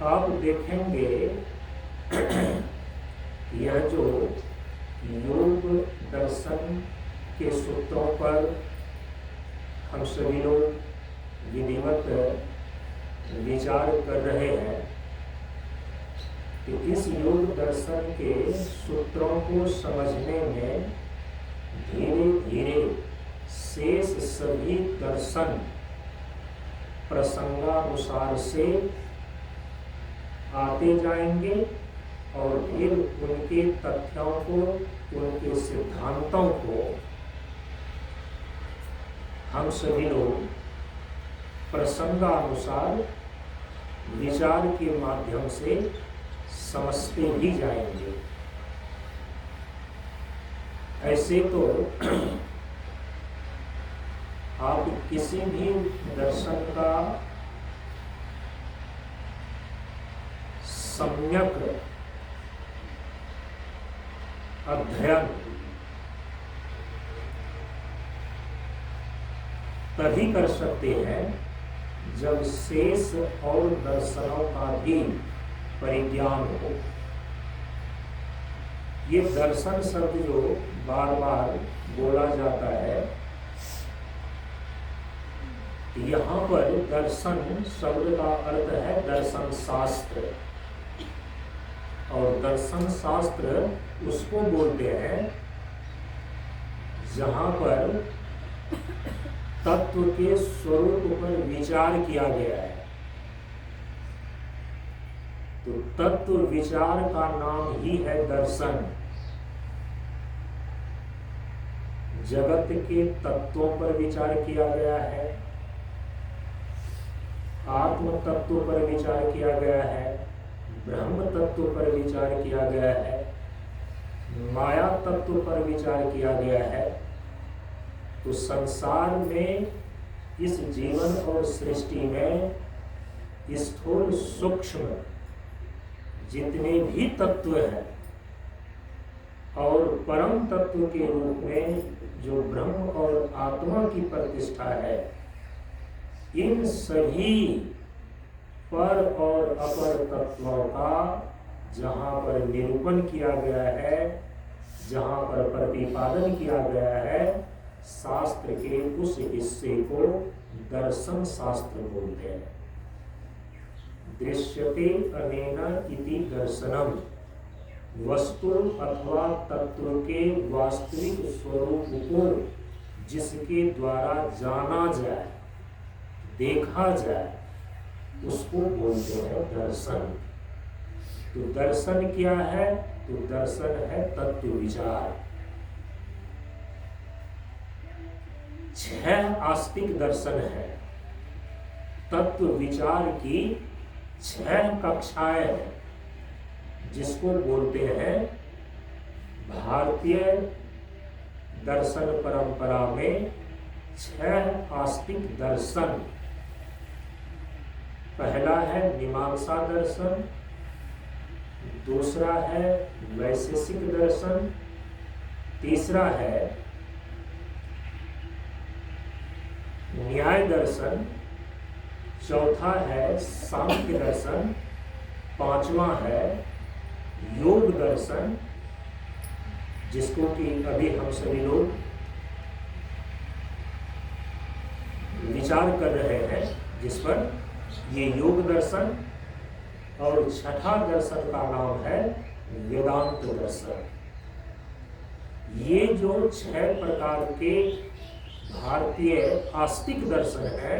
आप देखेंगे यह जो योग दर्शन के सूत्रों पर हम सभी लोग विधिवत विचार कर रहे हैं कि इस योग दर्शन के सूत्रों को समझने में धीरे धीरे शेष सभी दर्शन प्रसंगानुसार से आते जाएंगे और फिर उनके तथ्यों को, उनके सिद्धांतों को हम सभी लोग प्रसंगानुसार विचार के माध्यम से समझते भी जाएंगे। ऐसे तो आप किसी भी दर्शन का सम्यक अध्ययन तभी कर सकते हैं जब शेष और दर्शनों का भी परिज्ञान हो। ये दर्शन शब्द जो बार बार बोला जाता है, यहाँ पर दर्शन शब्द का अर्थ है दर्शन शास्त्र, और दर्शन शास्त्र उसको बोलते हैं जहाँ पर तत्व के स्वरूप पर विचार किया गया है। तो तत्व विचार का नाम ही है दर्शन। जगत के तत्वों पर विचार किया गया है, आत्म तत्व पर विचार किया गया है, ब्रह्म तत्व पर विचार किया गया है, माया तत्व पर विचार किया गया है। तो संसार में, इस जीवन और सृष्टि में स्थूल सूक्ष्म जितने भी तत्व हैं और परम तत्व के रूप में जो ब्रह्म और आत्मा की प्रतिष्ठा है, इन सभी पर और अपर तत्वों का जहाँ पर निरूपण किया गया है, जहाँ पर प्रतिपादन किया गया है, शास्त्र के उस हिस्से को दर्शन शास्त्र बोलते हैं। दृश्यते अनेन इति दर्शनम, वस्तु अथवा तत्व के वास्तविक स्वरूप को जिसके द्वारा जाना जाए, देखा जाए, उसको बोलते हैं दर्शन। तो दर्शन क्या है? तो दर्शन है तत्व विचार। 6 आस्तिक दर्शन है। तत्व विचार की 6 कक्षाएं हैं, जिसको बोलते हैं भारतीय दर्शन परंपरा में 6 आस्तिक दर्शन। पहला है मीमांसा दर्शन, दूसरा है वैशेषिक दर्शन, तीसरा है न्याय दर्शन, चौथा है सांख्य दर्शन, पांचवा है योग दर्शन, जिसको कि अभी हम सभी लोग विचार कर रहे हैं, जिस पर ये योग दर्शन। और छठा दर्शन का नाम है वेदांत दर्शन। ये जो 6 प्रकार के भारतीय आस्तिक दर्शन है,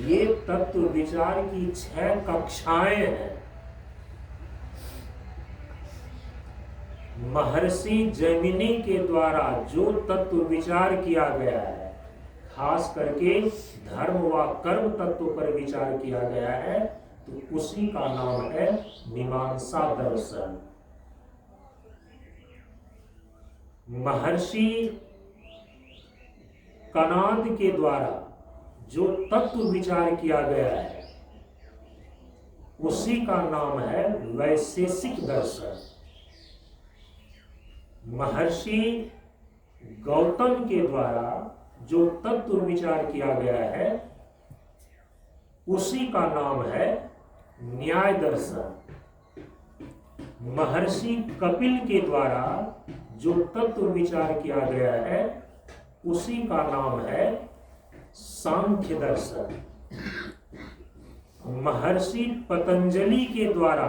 ये तत्व विचार की 6 कक्षाएं हैं। महर्षि जैमिनी के द्वारा जो तत्व विचार किया गया है, खास करके धर्म व कर्म तत्व पर विचार किया गया है, तो उसी का नाम है मीमांसा दर्शन। महर्षि कणाद के द्वारा जो तत्व विचार किया गया है, उसी का नाम है वैशेषिक दर्शन। महर्षि गौतम के द्वारा जो तत्व विचार किया गया है, उसी का नाम है न्याय दर्शन, महर्षि कपिल के द्वारा जो तत्व विचार किया गया है उसी का नाम है सांख्य दर्शन। महर्षि पतंजलि के द्वारा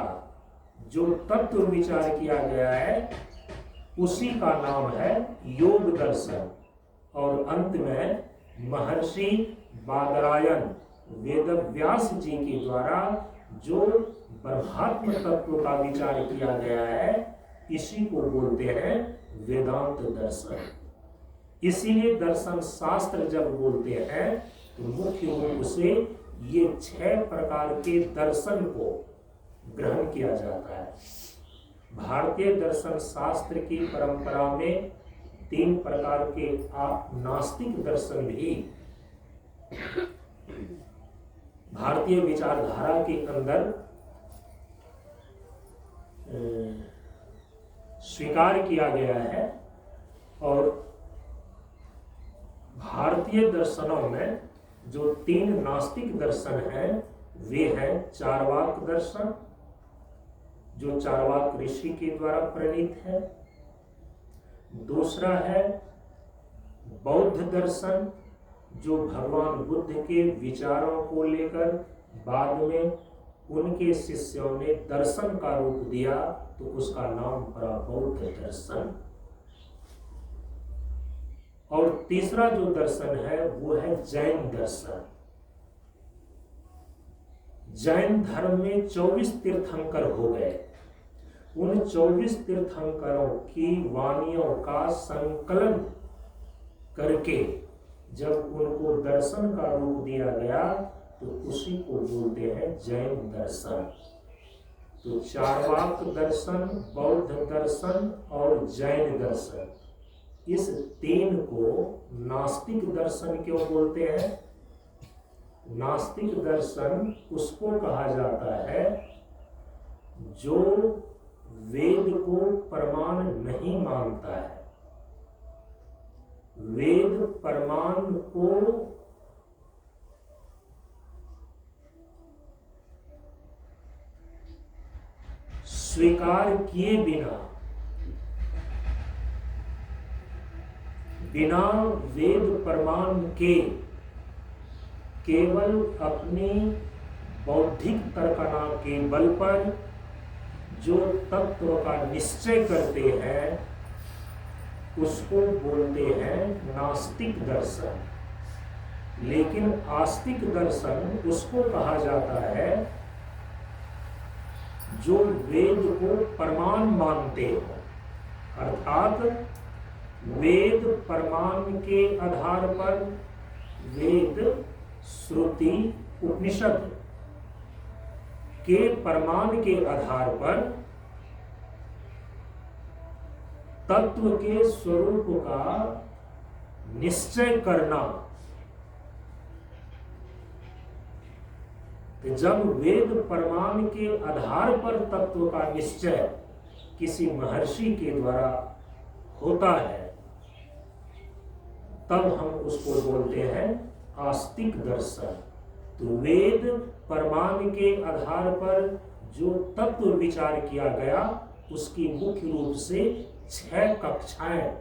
जो तत्व विचार किया गया है उसी का नाम है योग दर्शन। और अंत में महर्षि बादरायण वेदव्यास जी के द्वारा जो ब्रह्मात्म तत्व का विचार किया गया है इसी को बोलते हैं वेदांत दर्शन। इसीलिए दर्शन शास्त्र जब बोलते हैं तो मुख्य रूप से ये 6 प्रकार के दर्शन को ग्रहण किया जाता है। भारतीय दर्शन शास्त्र की परंपरा में 3 प्रकार के नास्तिक दर्शन भी भारतीय विचारधारा के अंदर स्वीकार किया गया है। और भारतीय दर्शनों में जो 3 नास्तिक दर्शन हैं वे हैं चार्वाक दर्शन, जो चार्वाक ऋषि के द्वारा प्रणीत है। दूसरा है बौद्ध दर्शन, जो भगवान बुद्ध के विचारों को लेकर बाद में उनके शिष्यों ने दर्शन का रूप दिया तो उसका नाम पड़ा बौद्ध दर्शन। और तीसरा जो दर्शन है वो है जैन दर्शन। जैन धर्म में 24 तीर्थंकर हो गए। उन 24 तीर्थंकरों की वाणियों का संकलन करके जब उनको दर्शन का रूप दिया गया तो उसी को बोलते हैं जैन दर्शन। तो चार्वाक दर्शन, बौद्ध दर्शन और जैन दर्शन, इस 3 को नास्तिक दर्शन क्यों बोलते हैं? नास्तिक दर्शन उसको कहा जाता है जो वेद को प्रमाण नहीं मानता है। वेद प्रमाण को स्वीकार किए बिना वेद प्रमाण के केवल अपनी बौद्धिक तर्कना के बल पर जो तत्व का निश्चय करते हैं उसको बोलते हैं नास्तिक दर्शन। लेकिन आस्तिक दर्शन उसको कहा जाता है जो वेद को प्रमाण मानते हो, अर्थात वेद प्रमाण के आधार पर, वेद श्रुति उपनिषद के प्रमाण के आधार पर तत्व के स्वरूप का निश्चय करना। जब वेद प्रमाण के आधार पर तत्व का निश्चय किसी महर्षि के द्वारा होता है तब हम उसको बोलते हैं आस्तिक दर्शन। तो वेद प्रमाण के आधार पर जो तत्व विचार किया गया उसकी मुख्य रूप से 6 कक्षाएं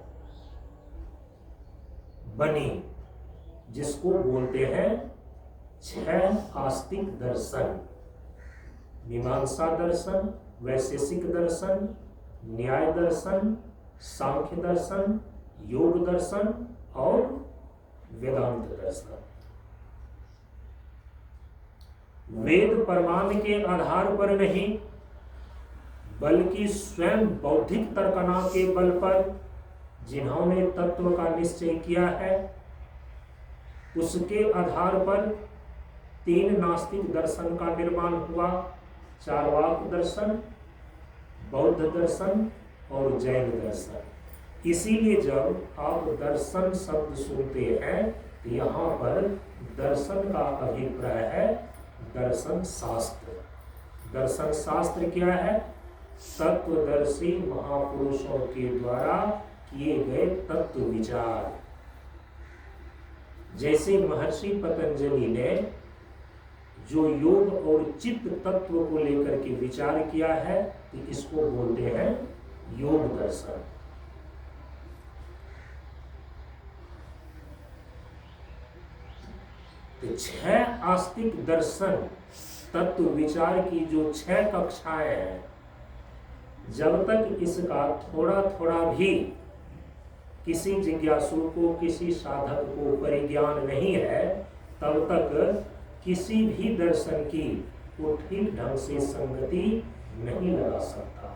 बनी जिसको बोलते हैं 6 आस्तिक दर्शन। मीमांसा दर्शन, वैशेषिक दर्शन, न्याय दर्शन, सांख्य दर्शन, योग दर्शन और वेदांत दर्शन। वेद प्रमाण के आधार पर नहीं बल्कि स्वयं बौद्धिक तर्कना के बल पर जिन्होंने तत्व का निश्चय किया है उसके आधार पर 3 नास्तिक दर्शन का निर्माण हुआ, चार्वाक दर्शन, बौद्ध दर्शन और जैन दर्शन। इसीलिए जब आप दर्शन शब्द सुनते हैं तो यहाँ पर दर्शन का अभिप्राय है दर्शन शास्त्र। दर्शन शास्त्र क्या है? तत्वदर्शी महापुरुषों के द्वारा किए गए तत्व विचार। जैसे महर्षि पतंजलि ने जो योग और चित्त तत्व को लेकर के विचार किया है, तो इसको बोलते हैं योग दर्शन। तो 6 आस्तिक दर्शन तत्व विचार की जो 6 कक्षाएं हैं, जब तक इसका थोड़ा थोड़ा भी किसी जिज्ञासु को, किसी साधक को परिज्ञान नहीं है, तब तक किसी भी दर्शन की वो ठीक ढंग से संगति नहीं लगा सकता।